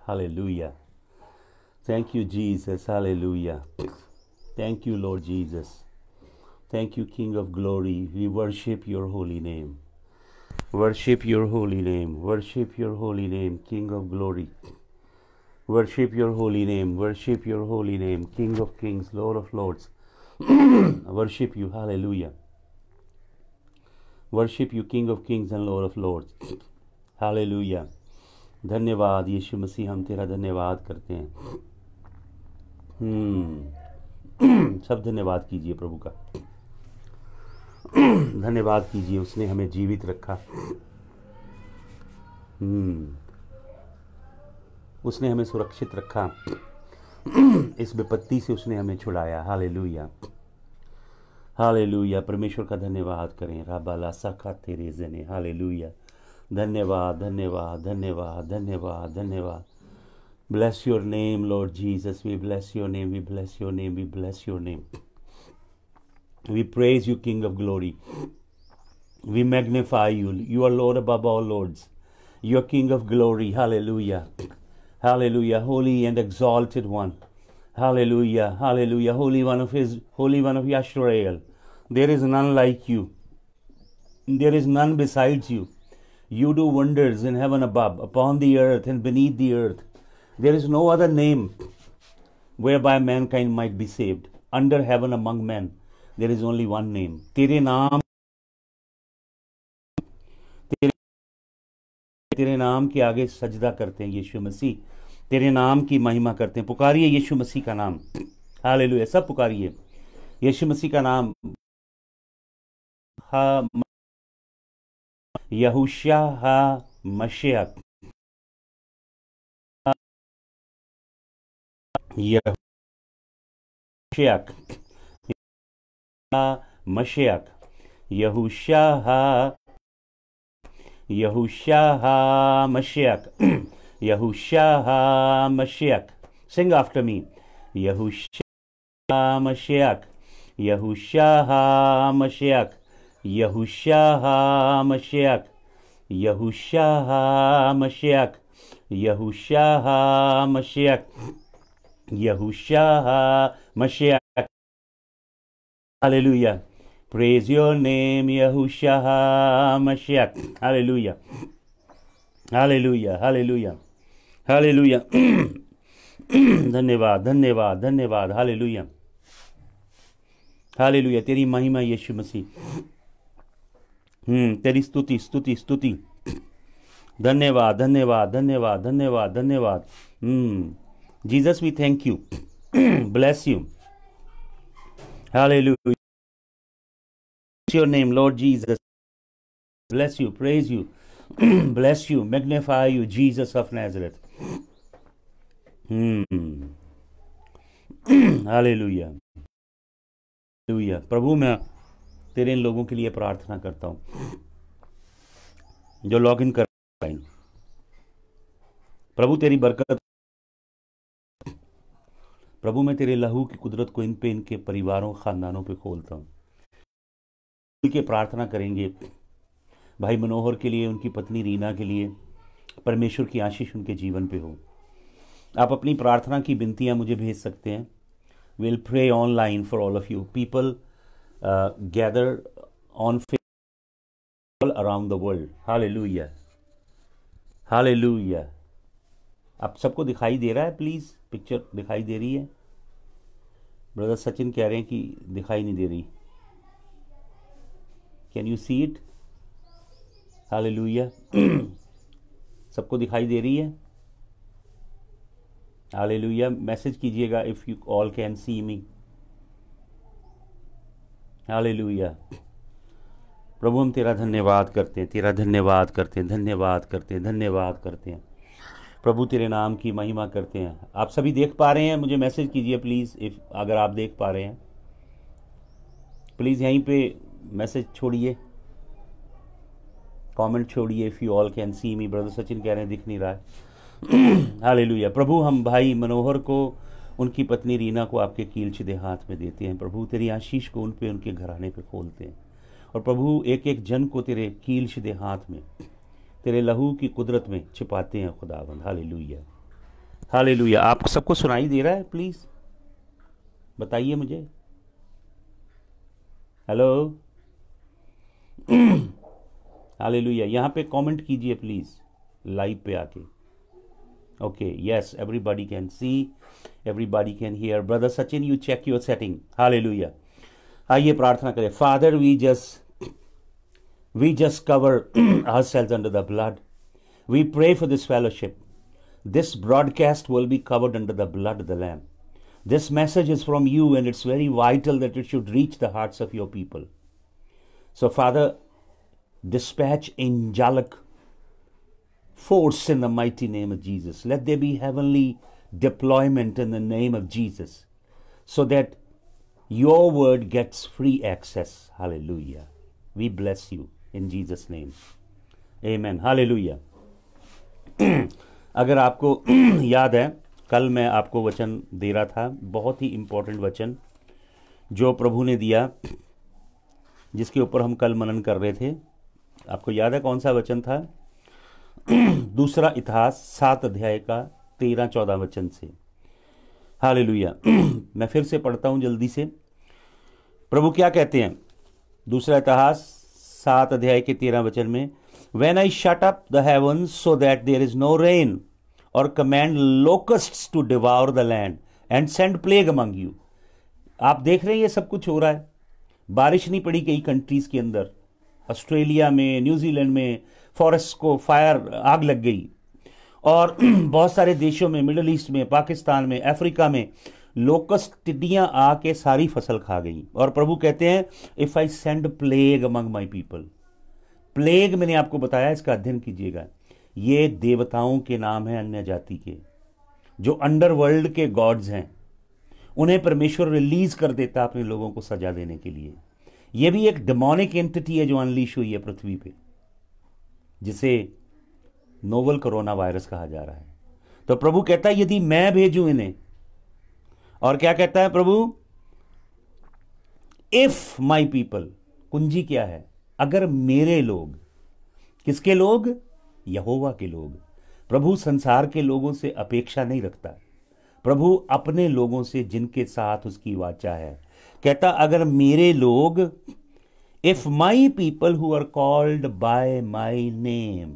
Hallelujah. Thank you, Jesus. Hallelujah. Thank you, Lord Jesus. Thank you, King of Glory. We worship your holy name. Worship your holy name. Worship your holy name, King of Glory. Worship your holy name. Worship your holy name, King of Kings, Lord of Lords. Worship you. Hallelujah. Worship you, King of Kings and Lord of Lords. Hallelujah. धन्यवाद यीशु मसीह, हम तेरा धन्यवाद करते हैं। सब धन्यवाद कीजिए प्रभु का। धन्यवाद कीजिए, उसने हमें जीवित रखा। उसने हमें सुरक्षित रखा। इस विपत्ति से उसने हमें छुड़ाया। Hallelujah, hallelujah. परमेश्वर का धन्यवाद करें। राबाला सखा तेरे जने। हालेलुया। धन्यवाद, धन्यवाद, धन्यवाद, धन्यवाद, धन्यवाद। Bless your name, Lord Jesus. We bless your name. We bless your name. We bless your name. We praise you, King of Glory. We magnify you. You are Lord above all lords. You are King of Glory. Hallelujah. Hallelujah. Holy and exalted one. Hallelujah. Hallelujah. Holy one of Yashrael. There is none like you. There is none besides you. You do wonders in heaven above, upon the earth and beneath the earth. There is no other name whereby mankind might be saved. Under heaven among men, there is only one name. तेरे नाम के आगे सजदा करते हैं यीशु मसीह। तेरे नाम की महिमा करते हैं। पुकारिए यीशु मसीह का नाम। हालेलुया। सब पुकारिए यीशु मसीह का नाम। यहूशा हा मशियक। मशियक। यहूशा हा मशियक। यहूशा हा मशियक। Sing after me. यहूशा मशियक। यहूशा हा मशियक। यहूशा हा मशियक। यहूशा हा मशियक। यहूशा हा मशियक। यहूशा हा मशियक। Hallelujah. Praise your name, Yahusha HaMashiach. Hallelujah. Hallelujah. Hallelujah. Hallelujah. धन्यवाद, धन्यवाद, धन्यवाद। Hallelujah, hallelujah. तेरी महिमा यीशु मसीह। तेरी स्तुति, स्तुति, स्तुति। धन्यवाद, धन्यवाद, धन्यवाद, धन्यवाद, धन्यवाद। Jesus, we thank you. Bless you. Hallelujah. Your name, Lord Jesus. Bless you, praise you, bless you, magnify you, Jesus of Nazareth. Hallelujah. Hallelujah. प्रभु, मैं तेरे इन लोगों के लिए प्रार्थना करता हूँ जो लॉग इन कर रहे हैं। प्रभु, तेरी बरकत। प्रभु, मैं तेरे लहू की कुदरत को इन पे, इनके परिवारों, खानदानों पे खोलता हूँ। के प्रार्थना करेंगे भाई मनोहर के लिए, उनकी पत्नी रीना के लिए। परमेश्वर की आशीष उनके जीवन पे हो। आप अपनी प्रार्थना की विनतियां मुझे भेज सकते हैं। Will pray online for all of you people gather on all around the world. Hallelujah, hallelujah. आप सबको दिखाई दे रहा है? प्लीज पिक्चर दिखाई दे रही है? ब्रदर सचिन कह रहे हैं कि दिखाई नहीं दे रही। Can you see it? Hallelujah. सबको दिखाई दे रही है? हालेलुया। मैसेज कीजिएगा if you all can see me. Hallelujah. प्रभु, हम तेरा धन्यवाद करते हैं, तेरा धन्यवाद करते हैं, धन्यवाद करते हैं, धन्यवाद करते हैं। प्रभु, तेरे नाम की महिमा करते हैं। आप सभी देख पा रहे हैं? मुझे मैसेज कीजिए प्लीज़, इफ अगर आप देख पा रहे हैं। प्लीज़ यहीं पे मैसेज छोड़िए, कमेंट छोड़िए। If you all can see me. Brother Sachin कह रहे हैं दिख नहीं रहा है। हालेलुया। प्रभु, हम भाई मनोहर को, उनकी पत्नी रीना को आपके कीलचिदे हाथ में देते हैं। प्रभु, तेरी आशीष को उन पे, उनके घराने पे खोलते हैं। और प्रभु, एक एक जन को तेरे कीलचिदे हाथ में, तेरे लहू की कुदरत में छिपाते हैं खुदावंद। हालेलुया। हालेलुया। आप सबको सुनाई दे रहा है? प्लीज बताइए मुझे। हेलो। हालेलुया। यहाँ पे कमेंट कीजिए प्लीज, लाइव पे आके। Okay, yes, everybody can see, everybody can hear. Brother Sachin, you check your setting. Hallelujah. आइए प्रार्थना करें। Father, we just cover ourselves under the blood. We pray for this fellowship. This broadcast will be covered under the blood of the Lamb. This message is from you, and it's very vital that it should reach the hearts of your people. So, Father, dispatch angelic force in the mighty name of Jesus. Let there be heavenly deployment in the name of Jesus, so that your word gets free access. Hallelujah. We bless you in Jesus name. Amen. Hallelujah. अगर आपको याद है, कल मैं आपको वचन दे रहा था, बहुत ही इंपॉर्टेंट वचन जो प्रभु ने दिया, जिसके ऊपर हम कल मनन कर रहे थे। आपको याद है कौन सा वचन था? दूसरा इतिहास 7 अध्याय का 13-14 वचन से। हालेलुया। मैं फिर से पढ़ता हूं जल्दी से। प्रभु क्या कहते हैं? दूसरा इतिहास 7 अध्याय के 13 वचन में, When I shut up the heavens so that there is no rain, or command locusts to devour the land and send plague among you. आप देख रहे हैं ये सब कुछ हो रहा है। बारिश नहीं पड़ी कई कंट्रीज के अंदर, ऑस्ट्रेलिया में, न्यूजीलैंड में फॉरेस्ट को आग लग गई, और बहुत सारे देशों में, मिडिल ईस्ट में, पाकिस्तान में, अफ्रीका में लोकस्ट टिड्डियां आके सारी फसल खा गई। और प्रभु कहते हैं, if I send plague among my people. Plague मैंने आपको बताया, इसका अध्ययन कीजिएगा। ये देवताओं के नाम है, अन्य जाति के, जो अंडरवर्ल्ड के गॉड्स हैं। उन्हें परमेश्वर रिलीज कर देता अपने लोगों को सजा देने के लिए। यह भी एक डेमोनिक एंटिटी है जो अनलीश हुई है पृथ्वी पे, जिसे नोवल कोरोना वायरस कहा जा रहा है। तो प्रभु कहता है, यदि मैं भेजूं इन्हें, और क्या कहता है प्रभु? इफ माई पीपल, कुंजी क्या है? अगर मेरे लोग। किसके लोग? यहोवा के लोग। प्रभु संसार के लोगों से अपेक्षा नहीं रखता। प्रभु अपने लोगों से, जिनके साथ उसकी वाचा है, कहता अगर मेरे लोग, if my people who are called by my name,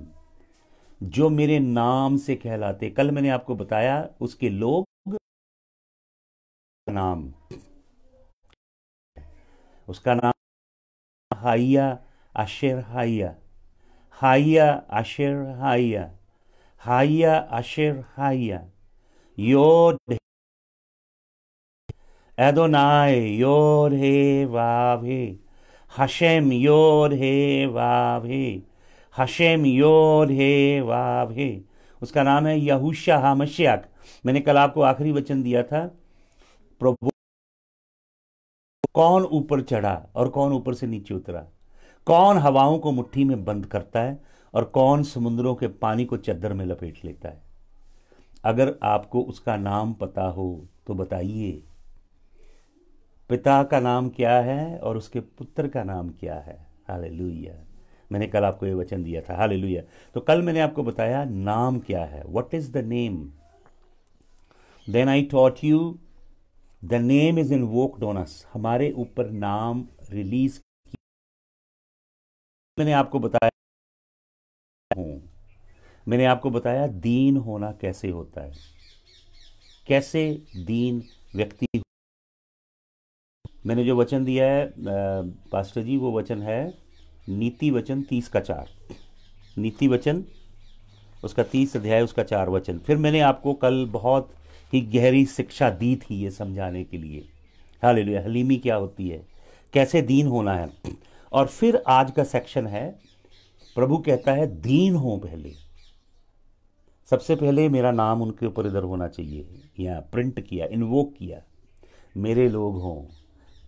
जो मेरे नाम से कहलाते। कल मैंने आपको बताया उसके लोग नाम, उसका नाम हाइया आशेर हाइया, हाइया आशेर हाइया, हाइया आशेर हाइया, योद एदोनाय योद हे वावे, हशेम योद हे वावे, हशेम योद हे वावे। उसका नाम है यहूशा हामश्याक। मैंने कल आपको आखिरी वचन दिया था, प्रभु कौन ऊपर चढ़ा और कौन ऊपर से नीचे उतरा, कौन हवाओं को मुट्ठी में बंद करता है और कौन समुद्रों के पानी को चद्दर में लपेट लेता है। अगर आपको उसका नाम पता हो तो बताइए, पिता का नाम क्या है और उसके पुत्र का नाम क्या है? हालेलुया। मैंने कल आपको ये वचन दिया था। हालेलुया। तो कल मैंने आपको बताया नाम क्या है, what is the name. Then I taught you the name is invoked on us. हमारे ऊपर नाम रिलीज किया। मैंने आपको बताया दीन होना कैसे होता है, कैसे दीन व्यक्ति। मैंने जो वचन दिया है पास्टर जी, वो वचन है नीति वचन 30 का 4। नीति वचन उसका 30 अध्याय उसका 4 वचन। फिर मैंने आपको कल बहुत ही गहरी शिक्षा दी थी ये समझाने के लिए। हालेलुया। हलीमी क्या होती है, कैसे दीन होना है। और फिर आज का सेक्शन है, प्रभु कहता है दीन हो पहले। सबसे पहले मेरा नाम उनके ऊपर इधर होना चाहिए, यहाँ प्रिंट किया, इन्वोक किया। मेरे लोग हों,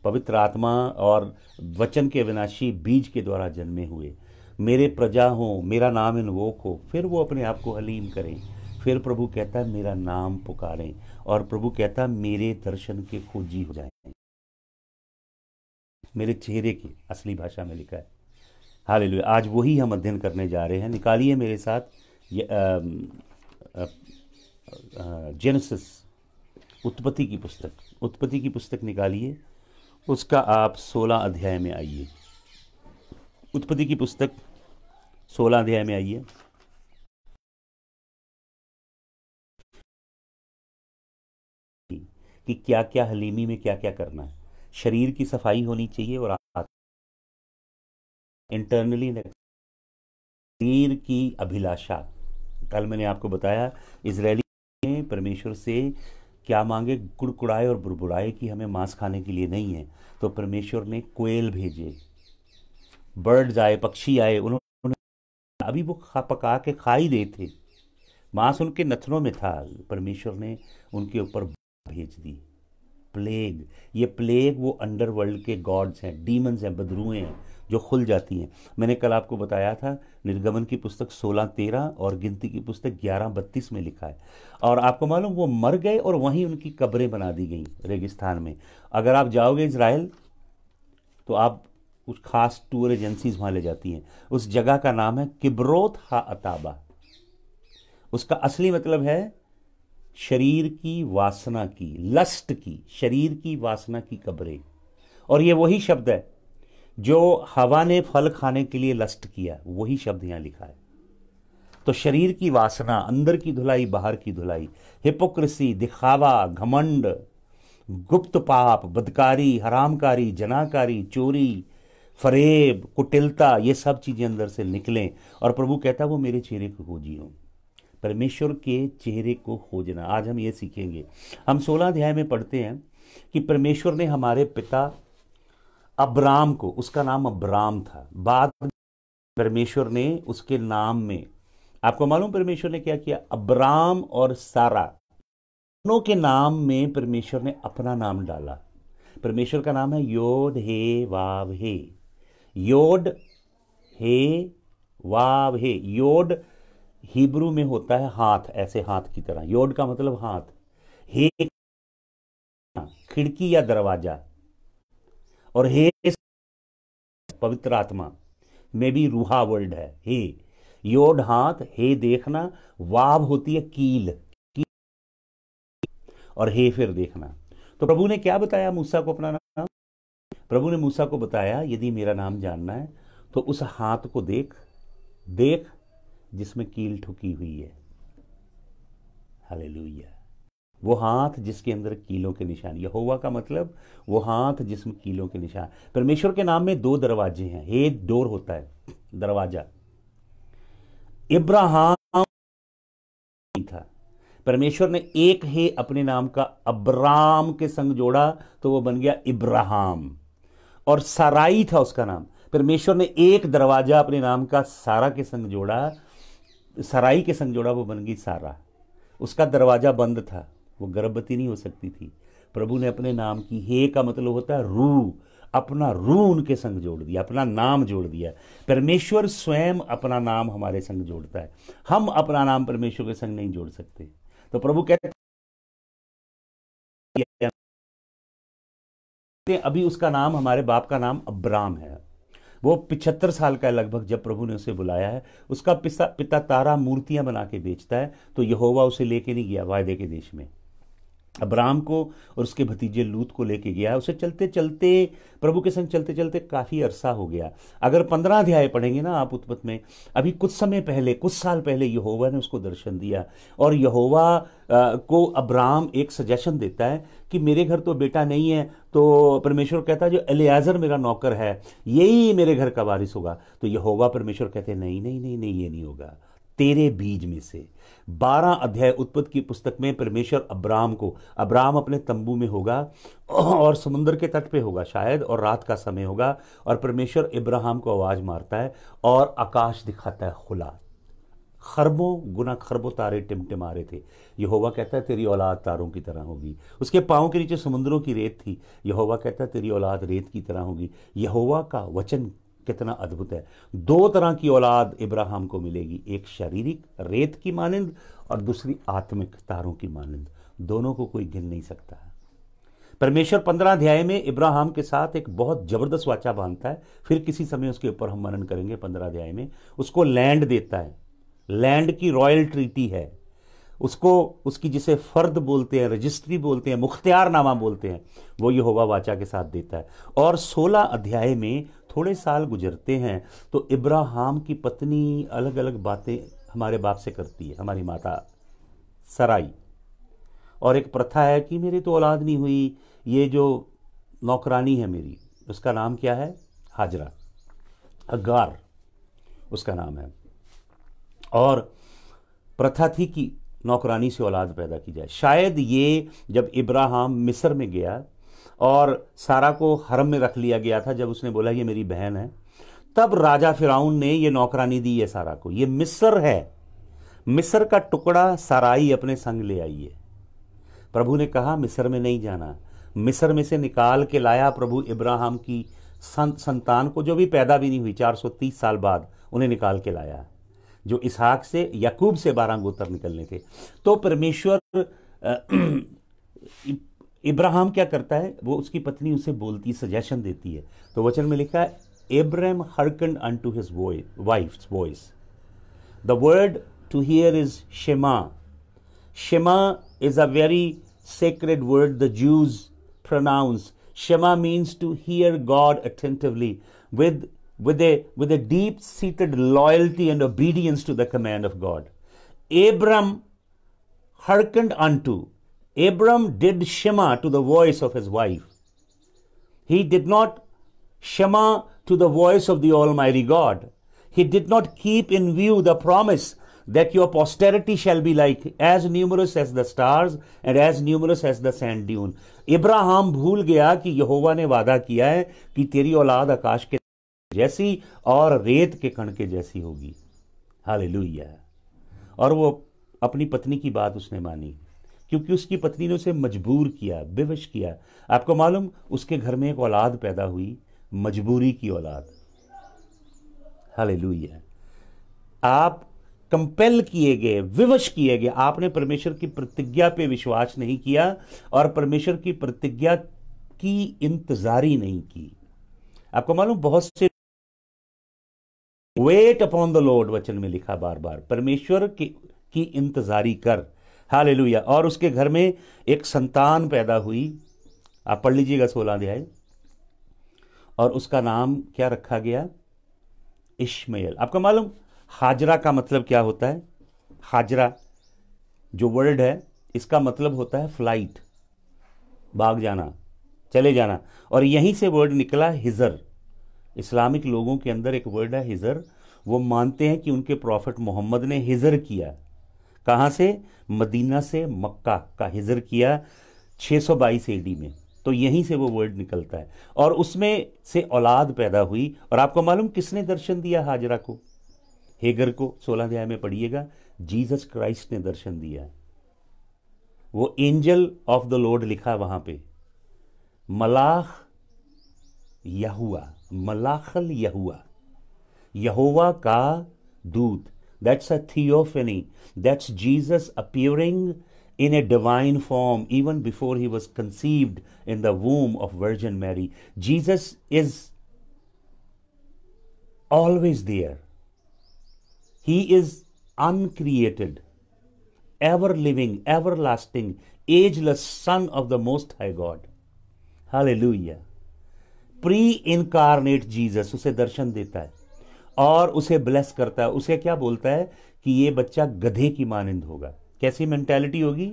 पवित्र आत्मा और वचन के विनाशी बीज के द्वारा जन्मे हुए मेरे प्रजा हों, मेरा नाम इन्वोक हो। फिर वो अपने आप को हलीम करें। फिर प्रभु कहता है मेरा नाम पुकारें, और प्रभु कहता है मेरे दर्शन के खोजी हो जाएं, मेरे चेहरे की असली भाषा में लिखा है। हालेलुया। आज वही हम अध्ययन करने जा रहे हैं। निकालिए मेरे साथ जेनेसिस, उत्पत्ति की पुस्तक, उत्पत्ति की पुस्तक निकालिए, उसका आप 16 अध्याय में आइए। उत्पत्ति की पुस्तक 16 अध्याय में आइए। कि क्या क्या हलीमी में क्या क्या करना है। शरीर की सफाई होनी चाहिए और इंटरनली शरीर की अभिलाषा। कल मैंने आपको बताया इजरायली ने परमेश्वर से क्या मांगे, कुड़कुड़ाए और बुड़बुड़ाए कि हमें मांस खाने के लिए नहीं है। तो परमेश्वर ने कोयल भेजे, बर्ड्स आए, पक्षी आए, उन्होंने अभी वो पका के खा ही रहे थे, मांस उनके नथनों में था। परमेश्वर ने उनके ऊपर भेज दी प्लेग। ये प्लेग वो अंडरवर्ल्ड के गॉड्स हैं, डीमंस हैं, बदरूएं हैं जो खुल जाती हैं। मैंने कल आपको बताया था निर्गमन की पुस्तक 16:13 और गिनती की पुस्तक 11:32 में लिखा है। और आपको मालूम वो मर गए और वहीं उनकी कब्रें बना दी गई रेगिस्तान में। अगर आप जाओगे इज़राइल तो आप कुछ खास टूर एजेंसीज वहाँ ले जाती हैं। उस जगह का नाम है किब्रोत हा अताबा। उसका असली मतलब है शरीर की वासना की, लस्ट की, शरीर की वासना की कब्रें। और ये वही शब्द है जो हवा ने फल खाने के लिए लस्ट किया, वही शब्द यहां लिखा है। तो शरीर की वासना, अंदर की धुलाई, बाहर की धुलाई, हिपोक्रेसी, दिखावा, घमंड, गुप्त पाप, बदकारी, हरामकारी, जनाकारी, चोरी, फरेब, कुटिलता, ये सब चीजें अंदर से निकलें। और प्रभु कहता है वो मेरे चेहरे को खोजियो, परमेश्वर के चेहरे को खोजना। आज हम ये सीखेंगे। हम 16 अध्याय में पढ़ते हैं कि परमेश्वर ने हमारे पिता अब्राम को, उसका नाम अब्राम था, बाद में परमेश्वर ने उसके नाम में, आपको मालूम परमेश्वर ने क्या किया, अब्राम और सारा दोनों के नाम में परमेश्वर ने अपना नाम डाला। परमेश्वर का नाम है योद हे वाव हे, योड हे वाव हे। योड हिब्रू में होता है हाथ, ऐसे हाथ की तरह, योड का मतलब हाथ, हे खिड़की या दरवाजा, और हे पवित्र आत्मा में भी रूहा वर्ड है। हे योड हाथ, हे देखना, वाव होती है कील, और हे फिर देखना। तो प्रभु ने क्या बताया मूसा को अपना नाम? प्रभु ने मूसा को बताया यदि मेरा नाम जानना है तो उस हाथ को देख, देख जिसमें कील ठुकी हुई है। हालेलुया। वो हाथ जिसके अंदर कीलों के निशान, यहोवा का मतलब वो हाथ जिसमें कीलों के निशान। परमेश्वर के नाम में 2 दरवाजे हैं। हे डोर होता है, दरवाजा। इब्राहिम था, परमेश्वर ने एक हे अपने नाम का अब्राम के संग जोड़ा तो वो बन गया इब्राहिम। और साराई था उसका नाम, परमेश्वर ने एक दरवाजा अपने नाम का सारा के संग जोड़ा, सराई के संग जोड़ा, वो बन गई सारा। उसका दरवाजा बंद था, वो गर्भवती नहीं हो सकती थी। प्रभु ने अपने नाम की, हे का मतलब होता है रू, अपना रू उनके संग जोड़ दिया, अपना नाम जोड़ दिया। परमेश्वर स्वयं अपना नाम हमारे संग जोड़ता है, हम अपना नाम परमेश्वर के संग नहीं जोड़ सकते। तो प्रभु कहते हैं अभी उसका नाम, हमारे बाप का नाम अब्राम है। वो 75 साल का है लगभग जब प्रभु ने उसे बुलाया है। उसका पिता तारा मूर्तियां बना के बेचता है, तो यहोवा उसे लेके नहीं गया वायदे के देश में। अब्राम को और उसके भतीजे लूत को लेके गया। उसे चलते चलते, प्रभु के संग चलते चलते काफ़ी अरसा हो गया। अगर 15 अध्याय पढ़ेंगे ना आप उत्पत्ति में, अभी कुछ समय पहले, कुछ साल पहले यहोवा ने उसको दर्शन दिया। और यहोवा को अब्राम एक सजेशन देता है कि मेरे घर तो बेटा नहीं है, तो परमेश्वर कहता है जो एलियाजर मेरा नौकर है यही मेरे घर का वारिस होगा। तो यहोवा परमेश्वर कहते हैं नहीं नहीं नहीं नहीं, ये नहीं होगा, तेरे बीज में से। 12 अध्याय उत्पत्ति की पुस्तक में परमेश्वर अब्राम को, अब्राम अपने तंबू में होगा और समुद्र के तट पे होगा शायद, और रात का समय होगा, और परमेश्वर इब्राहिम को आवाज मारता है और आकाश दिखाता है खुला। खरबों गुना खरबों तारे टिमटिमा रहे थे। यहोवा कहता है तेरी औलाद तारों की तरह होगी। उसके पांव के नीचे समुद्रों की रेत थी। यहोवा कहता है तेरी औलाद रेत की तरह होगी। यहोवा का वचन कितना अद्भुत है। 2 तरह की औलाद इब्राहिम को मिलेगी, एक शारीरिक रेत की मानंद और दूसरी आत्मिक तारों की मानंद। दोनों को कोई गिन नहीं सकता। परमेश्वर 15 अध्याय में इब्राहिम के साथ एक बहुत जबरदस्त वाचा बांधता है, फिर किसी समय उसके ऊपर हम मनन करेंगे। 15 अध्याय में उसको लैंड देता है, लैंड की रॉयल ट्रीटी है। उसको, उसकी जिसे फर्द बोलते हैं, रजिस्ट्री बोलते हैं, मुख्तियारनामा बोलते हैं, वो यहोवा वाचा के साथ देता है। और 16 अध्याय में थोड़े साल गुजरते हैं तो इब्राहिम की पत्नी अलग अलग बातें हमारे बाप से करती है, हमारी माता सराई। और एक प्रथा है कि मेरी तो औलाद नहीं हुई, ये जो नौकरानी है मेरी, उसका नाम क्या है? हाजरा, अगार उसका नाम है। और प्रथा थी कि नौकरानी से औलाद पैदा की जाए। शायद ये जब इब्राहिम मिस्र में गया और सारा को हरम में रख लिया गया था, जब उसने बोला ये मेरी बहन है, तब राजा फिरौन ने ये नौकरानी दी है सारा को। ये मिस्र है, मिस्र का टुकड़ा साराई अपने संग ले आई है। प्रभु ने कहा मिस्र में नहीं जाना, मिस्र में से निकाल के लाया प्रभु इब्राहिम की संतान को, जो भी पैदा भी नहीं हुई, 430 साल बाद उन्हें निकाल के लाया, जो इसहाक से, याकूब से 12 गोत्र निकलने थे। तो परमेश्वर इब्राहिम क्या करता है, वो उसकी पत्नी उसे बोलती, सजेशन देती है। तो वचन में लिखा है Abram hearkened unto his wife's voice. The word to hear is Shema. Shema is a very sacred word the Jews pronounce. Shema means to hear God attentively with a deep-seated loyalty and obedience to the command of God. Abram hearkened unto. Abram did Shema to the voice of his wife. He did not Shema to the voice of the Almighty God. He did not keep in view the promise that your posterity shall be like as numerous as the stars and as numerous as the sand dune. Ibrahim भूल गया कि यहोवा ने वादा किया है कि तेरी औलाद आकाश के जैसी और रेत के कण के जैसी होगी। हालेलुया। और वो अपनी पत्नी की बात उसने मानी, क्योंकि उसकी पत्नी ने उसे मजबूर किया, विवश किया। आपको मालूम, उसके घर में एक औलाद पैदा हुई, मजबूरी की औलाद। हालेलुया। आप कंपेल किए गए, विवश किए गए, आपने परमेश्वर की प्रतिज्ञा पे विश्वास नहीं किया और परमेश्वर की प्रतिज्ञा की इंतजारी नहीं की। आपको मालूम, बहुत से वेट अपॉन द लॉर्ड, वचन में लिखा बार बार, परमेश्वर की इंतजारी कर। हालेलुया। और उसके घर में एक संतान पैदा हुई, आप पढ़ लीजिएगा 16 अध्याय, और उसका नाम क्या रखा गया? इश्माएल। आपको मालूम हाजरा का मतलब क्या होता है? हाजरा जो वर्ड है, इसका मतलब होता है फ्लाइट, भाग जाना, चले जाना। और यहीं से वर्ड निकला हिजर। इस्लामिक लोगों के अंदर एक वर्ड है हिजर। वो मानते हैं कि उनके प्रॉफिट मोहम्मद ने हिजर किया। कहाँ से? मदीना से मक्का का हिजर किया 622 AD में। तो यहीं से वो वर्ड निकलता है और उसमें से औलाद पैदा हुई। और आपको मालूम किसने दर्शन दिया हाजरा को? हेगर को 16 अध्याय में पढ़िएगा, जीसस क्राइस्ट ने दर्शन दिया। वो एंजल ऑफ द लॉर्ड लिखा वहां पे, मलाख यहुआ, मलाखल यहुआ, यहोवा का दूत। That's a theophany. That's Jesus appearing in a divine form even before he was conceived in the womb of Virgin Mary. Jesus is always there. He is uncreated, ever living, everlasting, ageless Son of the Most High God. Hallelujah. Pre-incarnate Jesus उसे दर्शन देता है और उसे bless करता है। उसे क्या बोलता है कि ये बच्चा गधे की मानिंद होगा। कैसी मेंटालिटी होगी?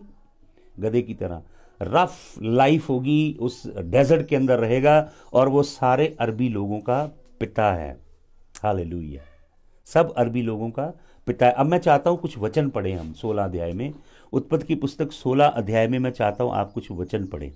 गधे की तरह। रफ लाइफ होगी, उस डेजर्ट के अंदर रहेगा और वो सारे अरबी लोगों का पिता है। हालेलुया। सब अरबी लोगों का पिता है। अब मैं चाहता हूं कुछ वचन पढ़ें हम 16 अध्याय में। उत्पत्ति की पुस्तक 16 अध्याय में मैं चाहता हूं आप कुछ वचन पढ़ें।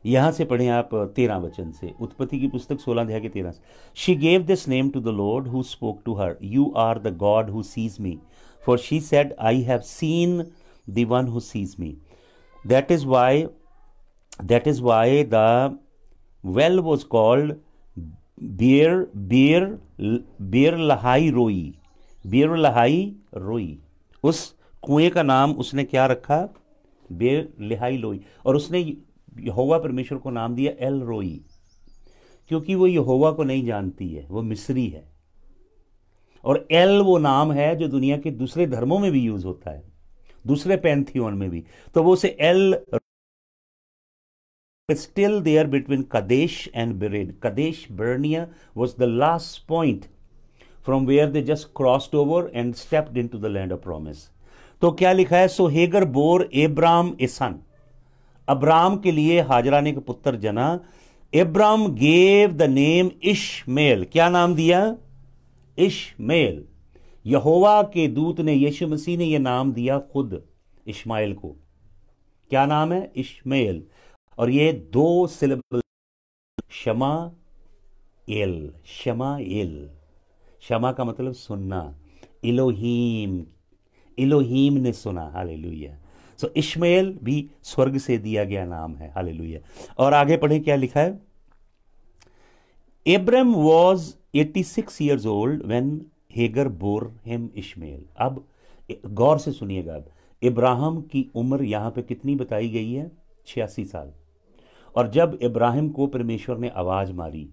यहां से पढ़ें आप 13 वचन से। उत्पत्ति की पुस्तक 16 अध्याय के 13 से। She gave this name to the Lord who spoke to her, you are the God who sees me, for she said I have seen the one who sees me. That is why the well was called Beer Lahai रोई, बेर Lahai रोई। उस कुएं का नाम उसने क्या रखा? बेर लहाई रोई। और उसने यहोवा परमेश्वर को नाम दिया एल रोई, क्योंकि वो यहोवा को नहीं जानती है, वो मिस्री है। और एल वो नाम है जो दुनिया के दूसरे धर्मों में भी यूज होता है। दूसरे पैंथियोन में भी। तो वो उसे L still there between Kadesh and Bered. Kadesh Barnea was the last point from where they just crossed over and stepped into the land of promise. तो क्या लिखा है? सो हेगर बोर एब्राम ए सन, अब्राम के लिए हाजरा ने एक पुत्र जना। एब्राम गेव द नेम इश्मेल, क्या नाम दिया? इश्मेल। यहोवा के दूत ने, यीशु मसीह ने यह नाम दिया खुद इश्माइल को। क्या नाम है? इश्मेल। और ये 2 सिलेबल, शमा एल, शमा एल। शमा का मतलब सुनना, इलोहीम, इलोहीम ने सुना। हालेलुया। सो इश्माएल भी स्वर्ग से दिया गया नाम है। हालेलुया। और आगे पढ़े क्या लिखा है? Abram was 86 years old when हेगर bore him Ishmael. अब गौर से सुनिएगा, अब इब्राहिम की उम्र यहां पे कितनी बताई गई है? 86 साल। और जब इब्राहिम को परमेश्वर ने आवाज मारी,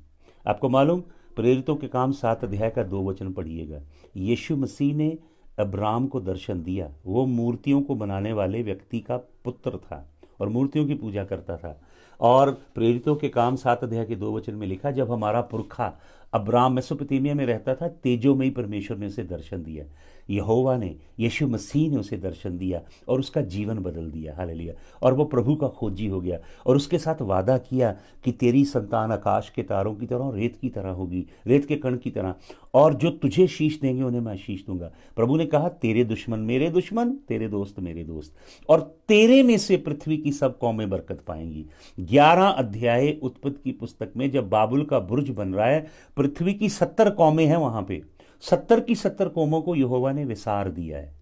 आपको मालूम, प्रेरितों के काम 7 अध्याय का 2 वचन पढ़िएगा, यीशु मसीह ने अब्राहम को दर्शन दिया। वो मूर्तियों को बनाने वाले व्यक्ति का पुत्र था और मूर्तियों की पूजा करता था। और प्रेरितों के काम 7 अध्याय के 2 वचन में लिखा, जब हमारा पुरखा अब्राहम मेसोपोटामिया में रहता था, तेजो में ही परमेश्वर ने उसे दर्शन दिया। यहोवा ने, यीशु मसीह ने उसे दर्शन दिया और उसका जीवन बदल दिया। हालेलुया। और वो प्रभु का खोजी हो गया और उसके साथ वादा किया कि तेरी संतान आकाश के तारों की तरह, रेत की तरह होगी, रेत के कण की तरह, और जो तुझे शीश देंगे उन्हें मैं शीश दूंगा। प्रभु ने कहा, तेरे दुश्मन मेरे दुश्मन, तेरे दोस्त मेरे दोस्त, और तेरे में से पृथ्वी की सब कौमें बरकत पाएंगी। 11 अध्याय उत्पत्ति की पुस्तक में जब बाबुल का बुर्ज बन रहा है, पृथ्वी की 70 कौमें हैं वहां पे, 70 की 70 कौमों को यहोवा ने विसार दिया है।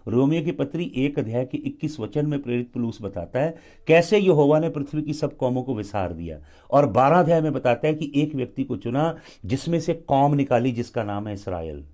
रोमियो की पत्री 1 अध्याय के 21 वचन में प्रेरित पौलुस बताता है कैसे यहोवा ने पृथ्वी की सब कौमों को विसार दिया। और 12 अध्याय में बताता है कि एक व्यक्ति को चुना जिसमें से कौम निकाली जिसका नाम है इसराइल।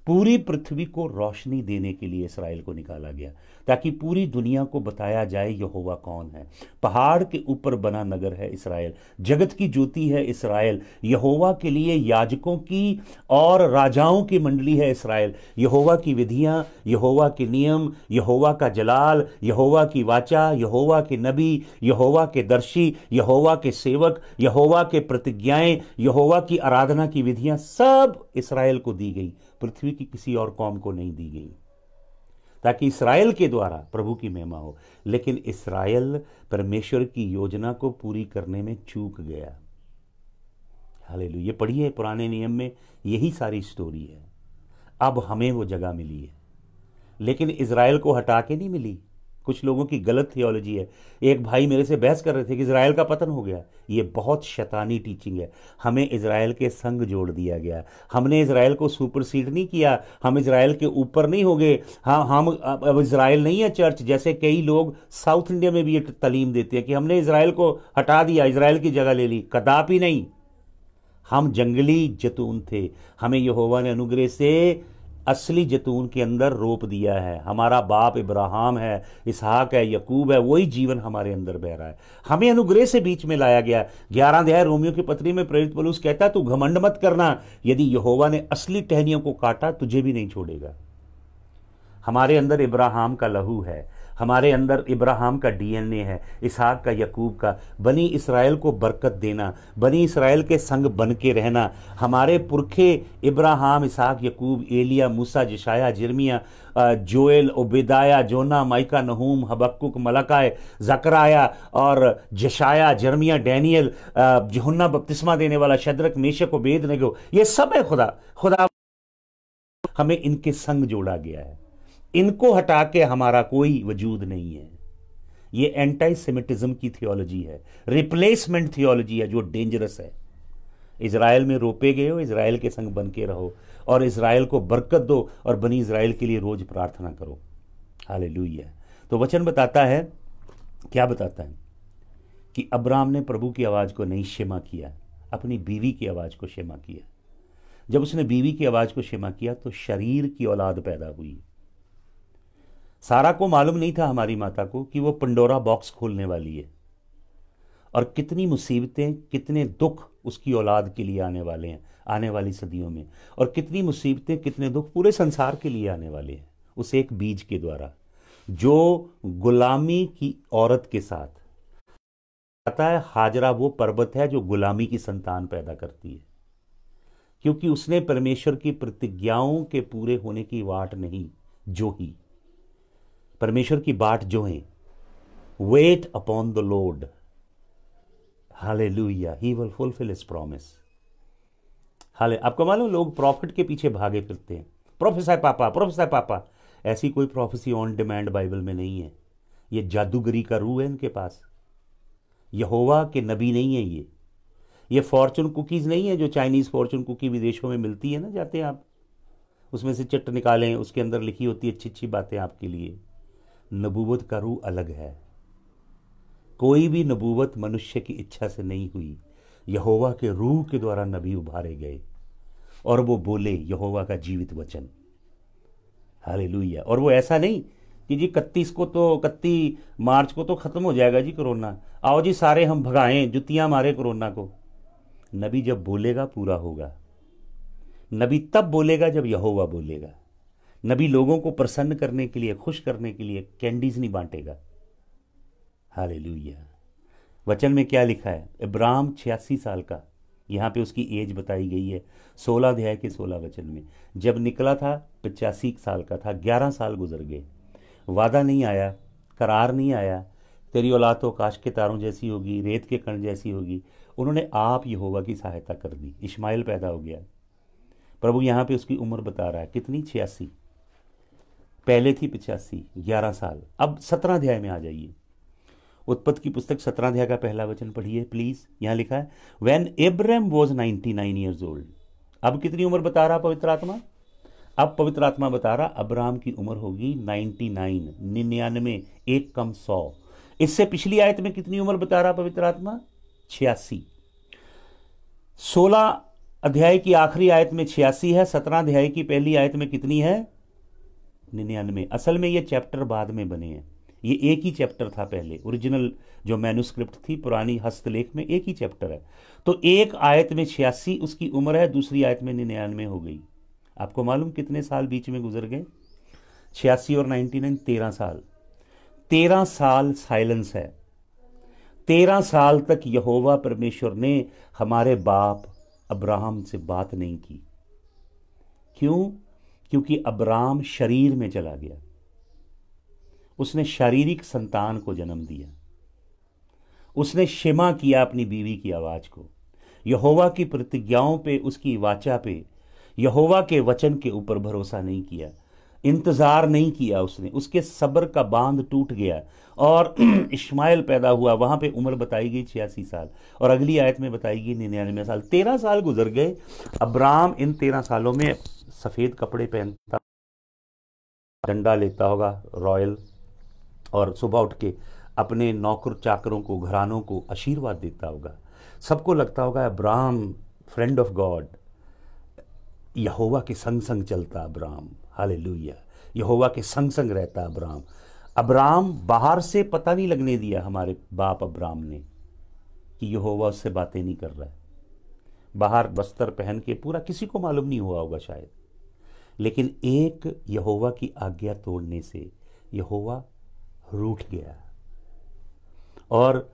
पूरी पृथ्वी को रोशनी देने के लिए इसराइल को निकाला गया, ताकि पूरी दुनिया को बताया जाए यहोवा कौन है। पहाड़ के ऊपर बना नगर है इसराइल, जगत की ज्योति है इसराइल, यहोवा के लिए याजकों की और राजाओं की मंडली है इसराइल। यहोवा की विधियां, यहोवा के नियम, यहोवा का जलाल, यहोवा की वाचा, यहोवा के नबी, यहोवा के दर्शी, यहोवा के सेवक, यहोवा के प्रतिज्ञाएं, यहोवा की आराधना की विधियां सब इसराइल को दी गई, पृथ्वी की किसी और कौम को नहीं दी गई, ताकि इसराइल के द्वारा प्रभु की महिमा हो। लेकिन इसराइल परमेश्वर की योजना को पूरी करने में चूक गया। हालेलुया। ये पढ़िए पुराने नियम में, यही सारी स्टोरी है। अब हमें वो जगह मिली है, लेकिन इजराइल को हटा के नहीं मिली। कुछ लोगों की गलत थियोलॉजी है। एक भाई मेरे से बहस कर रहे थे कि इजराइल का पतन हो गया। ये बहुत शैतानी टीचिंग है। हमें इजराइल के संग जोड़ दिया गया। हमने इजराइल को सुपरसीड नहीं किया, हम इजराइल के ऊपर नहीं हो गए। हाँ, हम अब इजराइल नहीं है चर्च, जैसे कई लोग साउथ इंडिया में भी ये तालीम देते हैं कि हमने इजराइल को हटा दिया, इजराइल की जगह ले ली। कदापि नहीं। हम जंगली जैतून थे, हमें यहोवा ने अनुग्रह से असली जैतून के अंदर रोप दिया है। हमारा बाप इब्राहिम है, इसहाक है, यकूब है, वही जीवन हमारे अंदर बह रहा है। हमें अनुग्रह से बीच में लाया गया। 11 अध्याय रोमियो की पत्री में प्रेरित पौलुस कहता है, तू घमंड मत करना, यदि यहोवा ने असली टहनियों को काटा तुझे भी नहीं छोड़ेगा। हमारे अंदर इब्राहिम का लहू है, हमारे अंदर इब्राहिम का डीएनए है, इसहाक का, यकूब का। बनी इसराइल को बरकत देना, बनी इसराइल के संग बन के रहना। हमारे पुरखे इब्राहिम, इसहाक, यकूब, एलिया, मूसा, यशाया, यिर्मयाह, जोएल, ओबेदाया, जोना, माइका, नहूम, हबक्कुक, मलकाय, जकराया और यशाया, यिर्मयाह, डैनियल, यूहन्ना बपतिस्मा देने वाला, शद्रक, मेशक, ओबेदनेगो, ये सब है खुदा हमें इनके संग जोड़ा गया है। इनको हटा के हमारा कोई वजूद नहीं है। ये एंटी सेमिटिज्म की थियोलॉजी है, रिप्लेसमेंट थियोलॉजी है, जो डेंजरस है। इजराइल में रोपे गए हो, इजराइल के संग बन के रहो और इजराइल को बरकत दो और बनी इजराइल के लिए रोज प्रार्थना करो। हालेलुया। तो वचन बताता है, क्या बताता है कि अब्राहम ने प्रभु की आवाज को नहीं क्षमा किया, अपनी बीवी की आवाज को क्षमा किया। जब उसने बीवी की आवाज को क्षमा किया तो शरीर की औलाद पैदा हुई। सारा को मालूम नहीं था, हमारी माता को, कि वो पंडोरा बॉक्स खोलने वाली है और कितनी मुसीबतें, कितने दुख उसकी औलाद के लिए आने वाले हैं आने वाली सदियों में, और कितनी मुसीबतें, कितने दुख पूरे संसार के लिए आने वाले हैं उस एक बीज के द्वारा। जो गुलामी की औरत के साथ आता है, हाजरा वो पर्वत है जो गुलामी की संतान पैदा करती है, क्योंकि उसने परमेश्वर की प्रतिज्ञाओं के पूरे होने की वाट नहीं जो ही। परमेश्वर की बाट जो है, weight upon the Lord, hallelujah, he will fulfil his promise. हाले आपको मालूम, लोग प्रॉफिट के पीछे भागे फिरते हैं, प्रोफेसर पापा, प्रोफेसर पापा। ऐसी कोई प्रोफेसी ऑन डिमांड बाइबल में नहीं है। ये जादूगरी का रूह है इनके पास। यहोवा के नबी नहीं है ये फॉर्चून कुकीज़ नहीं है, जो चाइनीज़ फॉर्चून कुकी विदेशों में मिलती है ना, जाते हैं आप उसमें से चट निकालें, उसके अंदर लिखी होती है अच्छी अच्छी बातें आपके लिए। नबूवत का रूह अलग है। कोई भी नबूवत मनुष्य की इच्छा से नहीं हुई, यहोवा के रूह के द्वारा नबी उभारे गए और वो बोले यहोवा का जीवित वचन, हालेलुया। और वो ऐसा नहीं कि जी 31 मार्च को तो ख़त्म हो जाएगा जी कोरोना, आओ जी सारे हम भगाएं, जुतियां मारे कोरोना को। नबी जब बोलेगा पूरा होगा। नबी तब बोलेगा जब यहोवा बोलेगा। नबी लोगों को प्रसन्न करने के लिए, खुश करने के लिए कैंडीज नहीं बांटेगा। हालेलुया। वचन में क्या लिखा है? इब्राहिम 86 साल का, यहाँ पे उसकी एज बताई गई है 16 अध्याय के 16 वचन में। जब निकला था 85 साल का था, 11 साल गुजर गए, वादा नहीं आया, करार नहीं आया, तेरी औलाद तो आकाश के तारों जैसी होगी, रेत के कण जैसी होगी। उन्होंने आप यहोवा की सहायता कर दी, इश्माइल पैदा हो गया। प्रभु यहाँ पे उसकी उम्र बता रहा है कितनी, 86। पहले थी 85, 11 साल। अब 17 अध्याय में आ जाइए। उत्पत्ति की पुस्तक 17 अध्याय का पहला वचन पढ़िए प्लीज। यहां लिखा है when Abraham was 99 years old. अब कितनी उम्र बता रहा पवित्र आत्मा? अब पवित्र आत्मा बता रहा अब्राहम की उम्र होगी 99, 99, एक कम 100। इससे पिछली आयत में कितनी उम्र बता रहा पवित्र आत्मा? 86। 16 अध्याय की आखिरी आयत में 86 है, 17 अध्याय की पहली आयत में कितनी है? 99। असल में ये चैप्टर बाद में बने हैं, ये एक ही चैप्टर था पहले। ओरिजिनल जो मैन्युस्क्रिप्ट थी पुरानी हस्तलेख में एक ही चैप्टर है। तो एक आयत में 86 उसकी उम्र है, दूसरी आयत में 99 हो गई। आपको मालूम कितने साल बीच में गुजर गए? 86 और 99, 13 साल। 13 साल साइलेंस है। 13 साल तक यहोवा परमेश्वर ने हमारे बाप अब्राहम से बात नहीं की। क्यों? क्योंकि अब्राहम शरीर में चला गया, उसने शारीरिक संतान को जन्म दिया, उसने क्षमा किया अपनी बीवी की आवाज को, यहोवा की प्रतिज्ञाओं पे, उसकी वाचा पे, यहोवा के वचन के ऊपर भरोसा नहीं किया, इंतजार नहीं किया उसने, उसके सब्र का बांध टूट गया और इश्माइल पैदा हुआ। वहां पे उम्र बताई गई 86 साल और अगली आयत में बताई गई 99 साल। 13 साल गुजर गए। अब्राहम इन 13 सालों में सफेद कपड़े पहनता, डंडा लेता होगा रॉयल, और सुबह उठ के अपने नौकर चाकरों को, घरानों को आशीर्वाद देता होगा। सबको लगता होगा अब्राहम फ्रेंड ऑफ गॉड, यहोवा के संग संग चलता अब्राहम, हालेलुया, यहोवा के संग संग रहता अब्राहम। अब्राहम बाहर से पता नहीं लगने दिया हमारे बाप अब्राहम ने कि यहोवा उससे बातें नहीं कर रहा है। बाहर बस्तर पहन के पूरा, किसी को मालूम नहीं हुआ होगा शायद, लेकिन एक यहोवा की आज्ञा तोड़ने से यहोवा रूठ गया और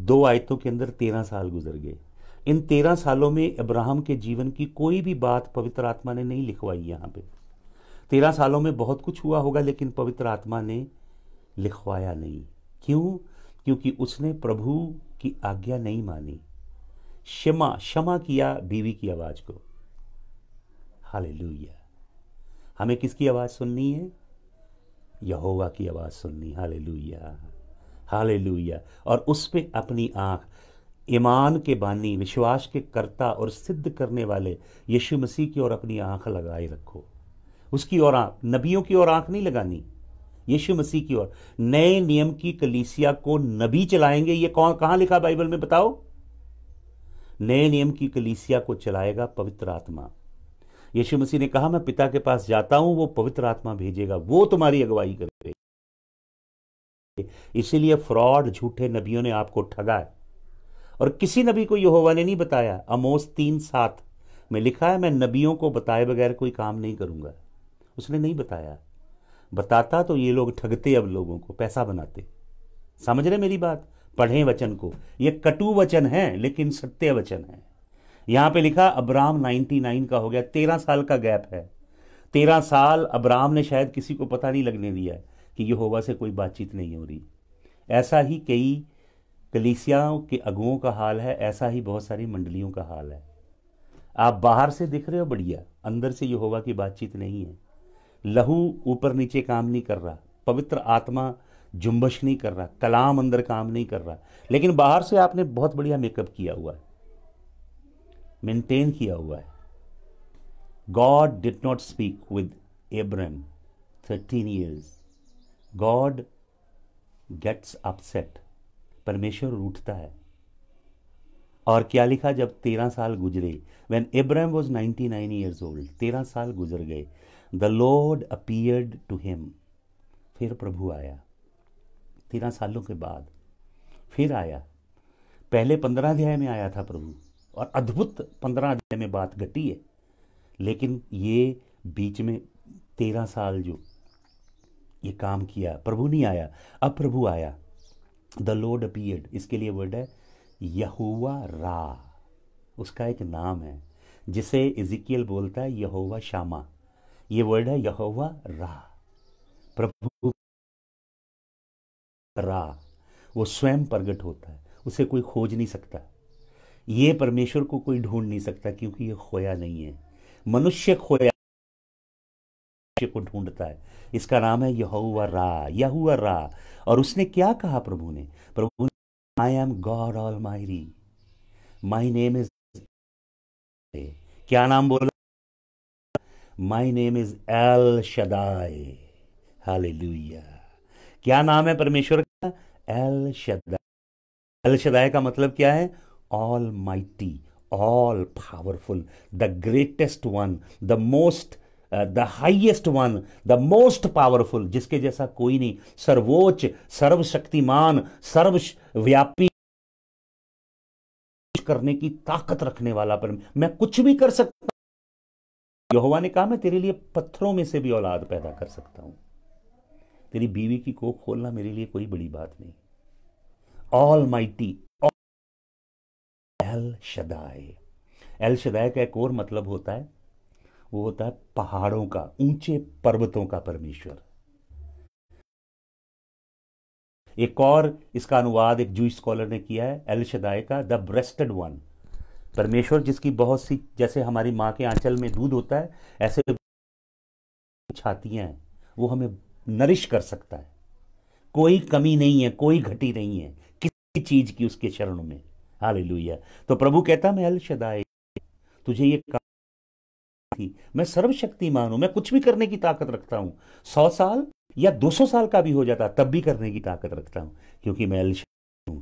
2 आयतों के अंदर 13 साल गुजर गए। इन 13 सालों में अब्राहम के जीवन की कोई भी बात पवित्र आत्मा ने नहीं लिखवाई। यहाँ पे 13 सालों में बहुत कुछ हुआ होगा, लेकिन पवित्र आत्मा ने लिखवाया नहीं। क्यों? क्योंकि उसने प्रभु की आज्ञा नहीं मानी, क्षमा किया बीवी की आवाज को। हालेलुया। हमें किसकी आवाज सुननी है? यहोवा की आवाज सुननी। Hallelujah, hallelujah. और उस पे अपनी आंख, ईमान के बानी, विश्वास के कर्ता और सिद्ध करने वाले यीशु मसीह की ओर अपनी आंख लगाए रखो। उसकी ओर आंख, नबियों की ओर आंख नहीं लगानी, यीशु मसीह की ओर। नए नियम की कलीसिया को नबी चलाएंगे। ये कहां लिखा बाइबल में बताओ? नए नियम की कलीसिया को चलाएगा पवित्र आत्मा। यीशु मसीह ने कहा मैं पिता के पास जाता हूं, वो पवित्र आत्मा भेजेगा, वो तुम्हारी अगुवाई करेगा। इसीलिए फ्रॉड, झूठे नबियों ने आपको ठगा है और किसी नबी को यहोवा ने नहीं बताया। आमोस 3:7 में लिखा है मैं नबियों को बताए बगैर कोई काम नहीं करूंगा। उसने नहीं बताया। बताता तो ये लोग ठगते, अब लोगों को पैसा बनाते। समझ रहे मेरी बात? पढ़ें वचन को, ये कटु वचन है लेकिन सत्य वचन है। यहां पे लिखा अब्राम 99 का हो गया, 13 साल का गैप है। 13 साल अब्राम ने शायद किसी को पता नहीं लगने दिया कि यहोवा से कोई बातचीत नहीं हो रही। ऐसा ही कई कलीसियाओं के अगुओं का हाल है, ऐसा ही बहुत सारी मंडलियों का हाल है। आप बाहर से दिख रहे हो बढ़िया, अंदर से यहोवा की बातचीत नहीं है। लहू ऊपर नीचे काम नहीं कर रहा, पवित्र आत्मा जुम्बश नहीं कर रहा, कलाम अंदर काम नहीं कर रहा, लेकिन बाहर से आपने बहुत बढ़िया मेकअप किया हुआ है, मेंटेन किया हुआ है। God did not speak with Abraham 13 years। God gets upset, परमेश्वर रूठता है। और क्या लिखा जब 13 साल गुजरे, when Abraham was 99 years old, 13 साल गुजर गए, the Lord appeared to him. फिर प्रभु आया 13 सालों के बाद, फिर आया। पहले 15 अध्याय में आया था प्रभु, और अद्भुत 15 अध्याय में बात घटी है, लेकिन ये बीच में 13 साल जो ये काम किया, प्रभु नहीं आया। अब प्रभु आया, द लॉर्ड अपीयर्ड। इसके लिए वर्ड है यहोवा रा, उसका एक नाम है जिसे इज़िकियल बोलता है यहोवा शामा। ये वर्ड है यहोवा रा, प्रभु रा। वो स्वयं प्रकट होता है, उसे कोई खोज नहीं सकता। ये परमेश्वर को कोई ढूंढ नहीं सकता, क्योंकि ये खोया नहीं है। मनुष्य खोया को ढूंढता है। इसका नाम है यहोवा रा, यहोवा रा। और उसने क्या कहा प्रभु ने? प्रभु ने I am God almighty, my name is, क्या नाम बोला? My name is L Shaddai. Hallelujah. क्या नाम है परमेश्वर का? L Shaddai. एल शदाई का मतलब क्या है? All mighty, all powerful, the greatest one, the most, the highest one, the most powerful, जिसके जैसा कोई नहीं, सर्वोच्च, सर्वशक्तिमान, सर्वव्यापी, करने की ताकत रखने वाला। पर मैं कुछ भी कर सकता हूं। यहोवा ने कहा मैं तेरे लिए पत्थरों में से भी औलाद पैदा कर सकता हूं। तेरी बीवी की कोख खोलना मेरे लिए कोई बड़ी बात नहीं। All mighty, L Shaddai. L Shaddai का एक और मतलब होता है, वो होता है पहाड़ों का, ऊंचे पर्वतों का परमेश्वर। एक और इसका अनुवाद एक जूइश स्कॉलर ने किया है एल शदाई का, द ब्रेस्टेड वन। परमेश्वर जिसकी बहुत सी, जैसे हमारी माँ के आंचल में दूध होता है, ऐसे छातियां हैं, वो हमें नरिश कर सकता है। कोई कमी नहीं है, कोई घटी नहीं है किसी चीज की उसके चरणों में। हालेलुया। तो प्रभु कहता मैं एल शदाई, तुझे ये थी, मैं सर्वशक्तिमान हूं, मैं कुछ भी करने की ताकत रखता हूं। 100 साल या 200 साल का भी हो जाता तब भी करने की ताकत रखता हूं, क्योंकि मैं एल हूं।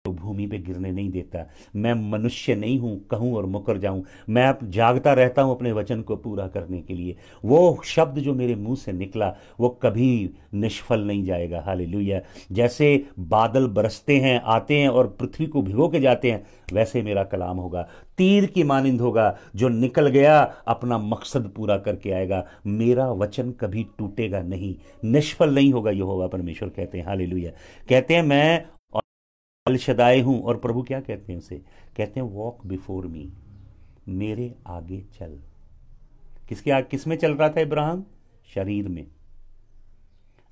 तो भूमि पे गिरने नहीं देता। मैं मनुष्य नहीं हूं कहूं और मुकर जाऊं, मैं अब जागता रहता हूं अपने वचन को पूरा करने के लिए। वो शब्द जो मेरे मुंह से निकला वो कभी निष्फल नहीं जाएगा। हालेलुया। जैसे बादल बरसते हैं, आते हैं और पृथ्वी को भिगो के जाते हैं, वैसे मेरा कलाम होगा, तीर की मानिंद होगा, जो निकल गया अपना मकसद पूरा करके आएगा। मेरा वचन कभी टूटेगा नहीं, निष्फल नहीं होगा। यहोवा परमेश्वर कहते हैं। हालेलुया। कहते हैं मैं अल शदाई हूं, और प्रभु क्या कहते हैं उसे? कहते हैं वॉक बिफोर मी, मेरे आगे चल। किसके आगे? किस में चल रहा था इब्राहिम? शरीर में।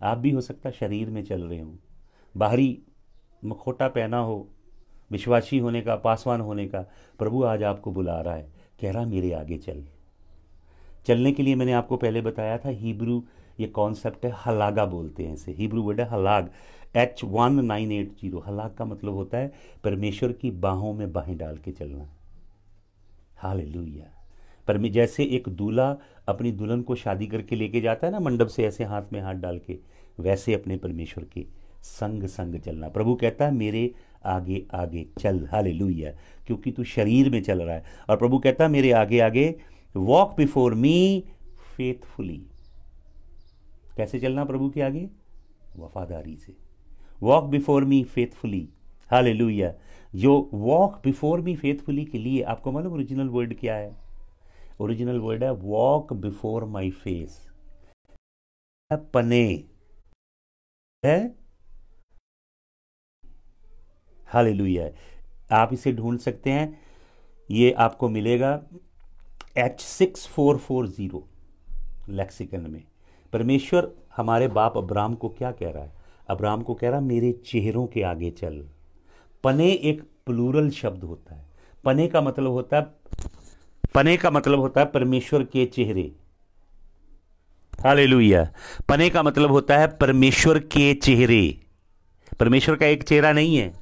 आप भी हो सकता शरीर में चल रहे हो, बाहरी मुखौटा पहना हो विश्वासी होने का, पासवान होने का। प्रभु आज आपको बुला रहा है, कह रहा मेरे आगे चल। चलने के लिए मैंने आपको पहले बताया था, हिब्रू ये कॉन्सेप्ट है, हलागा बोलते हैं इसे। हिब्रू वर्ड है हलाग, H1980। हलाग का मतलब होता है परमेश्वर की बाहों में बाहें डाल के चलना। हालेलुया। पर जैसे एक दूल्हा अपनी दुल्हन को शादी करके लेके जाता है ना मंडप से, ऐसे हाथ में हाथ डाल के, वैसे अपने परमेश्वर के संग संग चलना। प्रभु कहता है मेरे आगे आगे चल। हालेलुया। क्योंकि तू शरीर में चल रहा है। और प्रभु कहता है मेरे आगे आगे, वॉक बिफोर मी फेथफुली। कैसे चलना प्रभु के आगे? वफादारी से। Walk before me faithfully. Hallelujah. जो वॉक बिफोर मी फेथफुली के लिए, आपको मालूम ओरिजिनल वर्ड क्या है? ओरिजिनल वर्ड है वॉक बिफोर माई फेस। पने है। हालेलुया। आप इसे ढूंढ सकते हैं, ये आपको मिलेगा H6440 लेक्सिकन में। परमेश्वर हमारे बाप अब्राहम को क्या कह रहा है? अब्राहम को कह रहा मेरे चेहरों के आगे चल। पने एक प्लूरल शब्द होता है। पने का मतलब होता है परमेश्वर के चेहरे। हालेलुया। पने का मतलब होता है परमेश्वर के चेहरे। परमेश्वर का एक चेहरा नहीं है,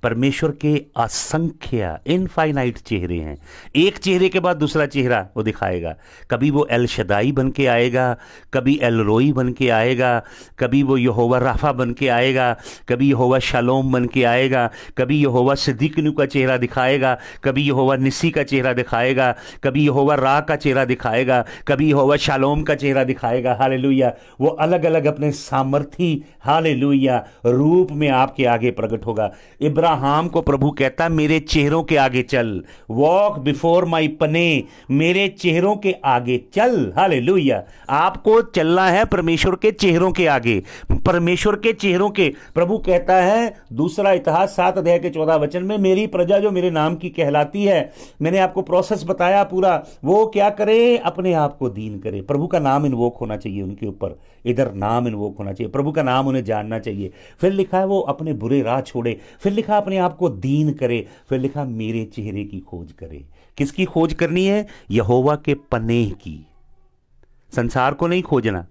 परमेश्वर के असंख्य इनफाइनाइट चेहरे हैं। एक चेहरे के बाद दूसरा चेहरा वो दिखाएगा। कभी वो एल शदाई बन के आएगा, कभी एल रोई बन के आएगा, कभी वो यहोवा राफा बन के आएगा, कभी यहोवा शालोम बन के आएगा, कभी यहोवा सिद्दीकनु का चेहरा दिखाएगा, कभी यहोवा निसी का चेहरा दिखाएगा, कभी यहोवा रा का चेहरा दिखाएगा, कभी यहोवा शालोम का चेहरा दिखाएगा। हालेलुया। वो अलग अलग अपने सामर्थी हालेलुया रूप में आपके आगे प्रकट होगा। इब्राहिम को प्रभु कहता मेरे चेहरों के आगे चल, वॉक बिफोर माई पने, मेरे चेहरों के आगे चल। हालेलुया। आपको चलना है परमेश्वर के चेहरों के आगे, परमेश्वर के चेहरों के। प्रभु कहता है दूसरा इतिहास 7 अध्याय के 14 वचन में, मेरी प्रजा जो मेरे नाम की कहलाती है, मैंने आपको प्रोसेस बताया पूरा, वो क्या करे? अपने आप को दीन करे। प्रभु का नाम इन्वोक होना चाहिए उनके ऊपर, इधर नाम इन्वोक होना चाहिए, प्रभु का नाम उन्हें जानना चाहिए। फिर लिखा है वो अपने बुरे राह छोड़े, फिर लिखा अपने आप को दीन करे, फिर लिखा मेरे चेहरे की खोज करे। किसकी खोज करनी है? यहोवा के पने की। संसार को नहीं खोजना,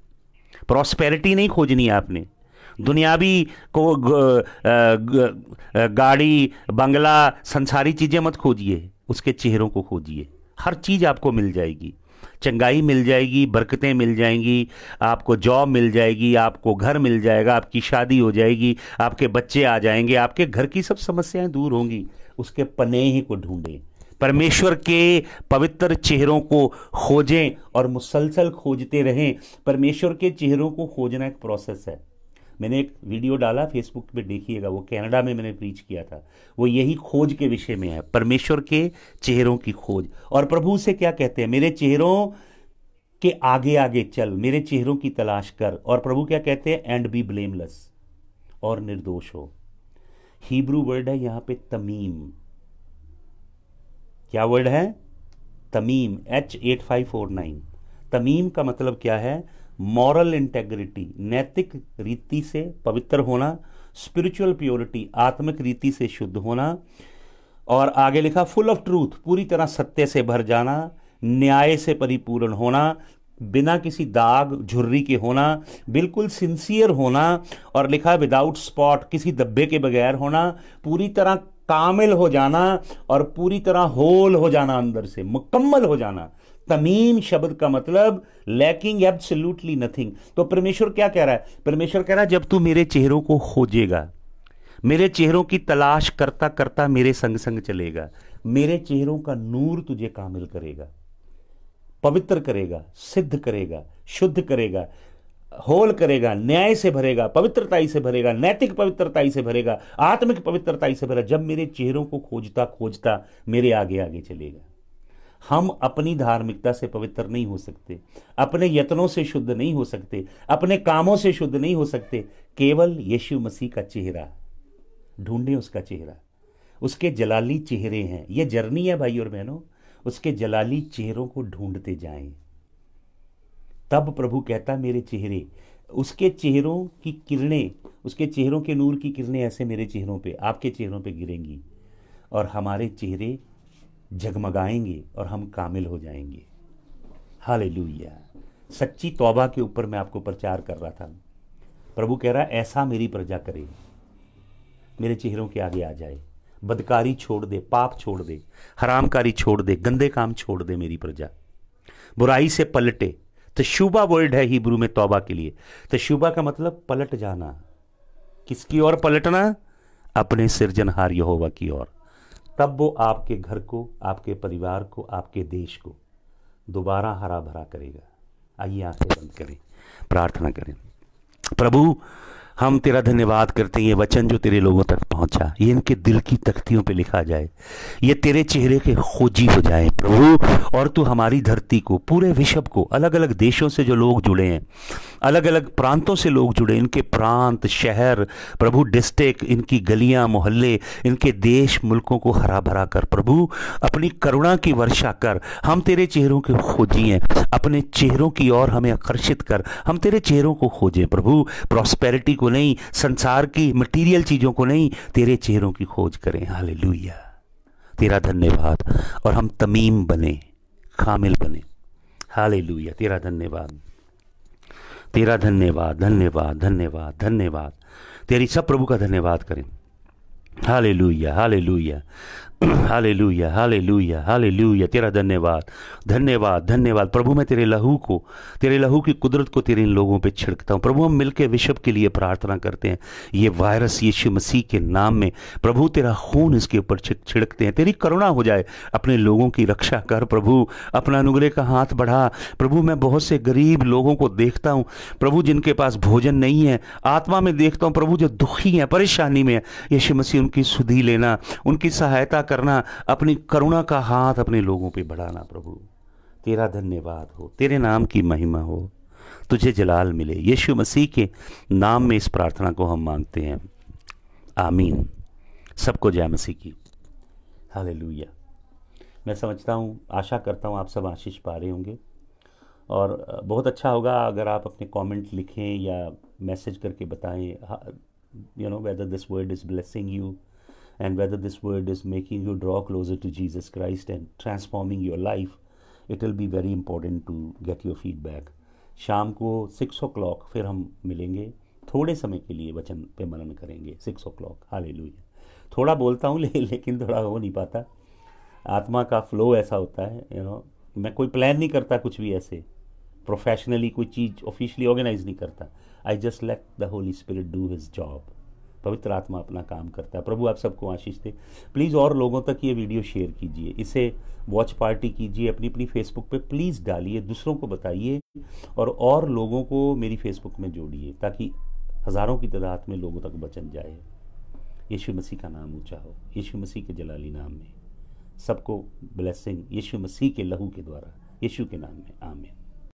प्रॉस्पेरिटी नहीं खोजनी है आपने, दुनियावी को गाड़ी बंगला संसारी चीजें मत खोजिए, उसके चेहरों को खोजिए। हर चीज आपको मिल जाएगी, चंगाई मिल जाएगी, बरकतें मिल जाएंगी, आपको जॉब मिल जाएगी, आपको घर मिल जाएगा, आपकी शादी हो जाएगी, आपके बच्चे आ जाएंगे, आपके घर की सब समस्याएं दूर होंगी। उसके पने ही को ढूंढें, परमेश्वर के पवित्र चेहरों को खोजें और मुसलसल खोजते रहें। परमेश्वर के चेहरों को खोजना एक प्रोसेस है। मैंने एक वीडियो डाला फेसबुक पे, देखिएगा, वो कनाडा में मैंने प्रीच किया था। वो यही खोज के विषय में है, परमेश्वर के चेहरों की खोज। और प्रभु से क्या कहते हैं? मेरे चेहरों के आगे आगे चल, मेरे चेहरों की तलाश कर। और प्रभु क्या कहते हैं? एंड बी ब्लेमलेस, और निर्दोष हो। हिब्रू वर्ड है यहां पे तमीम। क्या वर्ड है? तमीम, H8549। तमीम का मतलब क्या है? मॉरल इंटेग्रिटी, नैतिक रीति से पवित्र होना, स्पिरिचुअल प्योरिटी, आत्मिक रीति से शुद्ध होना। और आगे लिखा फुल ऑफ ट्रूथ, पूरी तरह सत्य से भर जाना, न्याय से परिपूर्ण होना, बिना किसी दाग झुर्री के होना, बिल्कुल सिंसियर होना। और लिखा विदाउट स्पॉट, किसी धब्बे के बगैर होना, पूरी तरह कामिल हो जाना और पूरी तरह होल हो जाना, अंदर से मुकम्मल हो जाना। तमीम शब्द का मतलब लैकिंग एब्सोल्युटली नथिंग। तो परमेश्वर क्या कह रहा है? परमेश्वर कह रहा है जब तू मेरे चेहरों को खोजेगा, मेरे चेहरों की तलाश करता करता मेरे संग संग चलेगा, मेरे चेहरों का नूर तुझे कामिल करेगा, पवित्र करेगा, सिद्ध करेगा, शुद्ध करेगा, होल करेगा, न्याय से भरेगा, पवित्रताई से भरेगा, नैतिक पवित्रताई से भरेगा, आत्मिक पवित्रताई से भरेगा। जब मेरे चेहरों को खोजता खोजता मेरे आगे आगे चलेगा। हम अपनी धार्मिकता से पवित्र नहीं हो सकते, अपने यत्नों से शुद्ध नहीं हो सकते, अपने कामों से शुद्ध नहीं हो सकते। केवल यीशु मसीह का चेहरा ढूंढें, उसका चेहरा, उसके जलाली चेहरे हैं। यह जर्नी है भाई और बहनों, उसके जलाली चेहरों को ढूंढते जाएं। तब प्रभु कहता मेरे चेहरे, उसके चेहरों की किरणें, उसके चेहरों के नूर की किरणें ऐसे मेरे चेहरों पे, आपके चेहरों पे गिरेंगी और हमारे चेहरे जगमगाएंगे और हम कामिल हो जाएंगे। हालेलुया। सच्ची तौबा के ऊपर मैं आपको प्रचार कर रहा था। प्रभु कह रहा है ऐसा मेरी प्रजा करे, मेरे चेहरों के आगे आ जाए, बदकारी छोड़ दे, पाप छोड़ दे, हरामकारी छोड़ दे, गंदे काम छोड़ दे मेरी प्रजा, बुराई से पलटे। तशुबा वर्ड है हिब्रू में तौबा के लिए। तशुबा का मतलब पलट जाना। किसकी ओर पलटना? अपने सृजनहार यहोवा की ओर। तब वो आपके घर को, आपके परिवार को, आपके देश को दोबारा हरा भरा करेगा। आइए आंखें बंद करें, प्रार्थना करें। प्रभु हम तेरा धन्यवाद करते हैं, ये वचन जो तेरे लोगों तक पहुंचा, ये इनके दिल की तख्तियों पे लिखा जाए, ये तेरे चेहरे के खोजी हो जाए प्रभु। और तू हमारी धरती को, पूरे विश्व को, अलग अलग देशों से जो लोग जुड़े हैं, अलग अलग प्रांतों से लोग जुड़े, इनके प्रांत, शहर प्रभु, डिस्ट्रिक्ट, इनकी गलियां, मोहल्ले, इनके देश, मुल्कों को हरा भरा कर प्रभु, अपनी करुणा की वर्षा कर। हम तेरे चेहरों के खोजी हैं, अपने चेहरों की ओर हमें आकर्षित कर, हम तेरे चेहरों को खोजें प्रभु, प्रॉस्पेरिटी को नहीं, संसार की मटीरियल चीजों को नहीं, तेरे चेहरों की खोज करें। हालेलुया, तेरा धन्यवाद। और हम तमीम बने, कामिल बने। हालेलुया, तेरा धन्यवाद, तेरा धन्यवाद, धन्यवाद, धन्यवाद, धन्यवाद। तेरी सब प्रभु का धन्यवाद करें। Hallelujah, hallelujah, hallelujah, hallelujah, hallelujah, तेरा धन्यवाद, धन्यवाद, धन्यवाद प्रभु। मैं तेरे लहू को, तेरे लहू की कुदरत को तेरे इन लोगों पे छिड़कता हूँ प्रभु। हम मिलकर विश्व के लिए प्रार्थना करते हैं, ये वायरस यीशु मसीह के नाम में प्रभु तेरा खून इसके ऊपर छिड़कते हैं। तेरी करुणा हो जाए, अपने लोगों की रक्षा कर प्रभु, अपना अनुग्रह का हाथ बढ़ा प्रभु। मैं बहुत से गरीब लोगों को देखता हूँ प्रभु, जिनके पास भोजन नहीं है, आत्मा में देखता हूँ प्रभु, जो दुखी हैं, परेशानी में। यीशु मसीह उनकी सुधि लेना, उनकी सहायता करना, अपनी करुणा का हाथ अपने लोगों पे बढ़ाना प्रभु। तेरा धन्यवाद हो, तेरे नाम की महिमा हो, तुझे जलाल मिले। यीशु मसीह के नाम में इस प्रार्थना को हम मांगते हैं, आमीन। सबको जय मसीह की। हालेलुया। मैं समझता हूँ, आशा करता हूँ आप सब आशीष पा रहे होंगे, और बहुत अच्छा होगा अगर आप अपने कमेंट लिखें या मैसेज करके बताएं, whether this word is blessing you and whether this word is making you draw closer to Jesus Christ and transforming your life. It will be very important to get your feedback. शाम को 6 o'clock फिर हम मिलेंगे, थोड़े समय के लिए वचन पे मनन करेंगे। 6 o'clock। हालेलुया। थोड़ा बोलता हूँ लेकिन थोड़ा हो नहीं पाता, आत्मा का फ्लो ऐसा होता है। मैं कोई प्लान नहीं करता कुछ भी ऐसे प्रोफेशनली, कोई चीज़ ऑफिशियली ऑर्गेनाइज नहीं करता। I just let the Holi spirit do his job. पवित्र आत्मा अपना काम करता है। प्रभु आप सबको आशीष दे। प्लीज़ और लोगों तक ये वीडियो शेयर कीजिए, इसे वॉच पार्टी कीजिए, अपनी अपनी फेसबुक पे प्लीज़ डालिए, दूसरों को बताइए, और लोगों को मेरी फेसबुक में जोड़िए, ताकि हज़ारों की तादाद में लोगों तक वचन जाए। यीशु मसीह का नाम ऊंचा हो, यीशु मसीह के जलाली नाम में सबको ब्लेसिंग, यीशु मसीह के लहू के द्वारा, यीशु के नाम में, आमीन।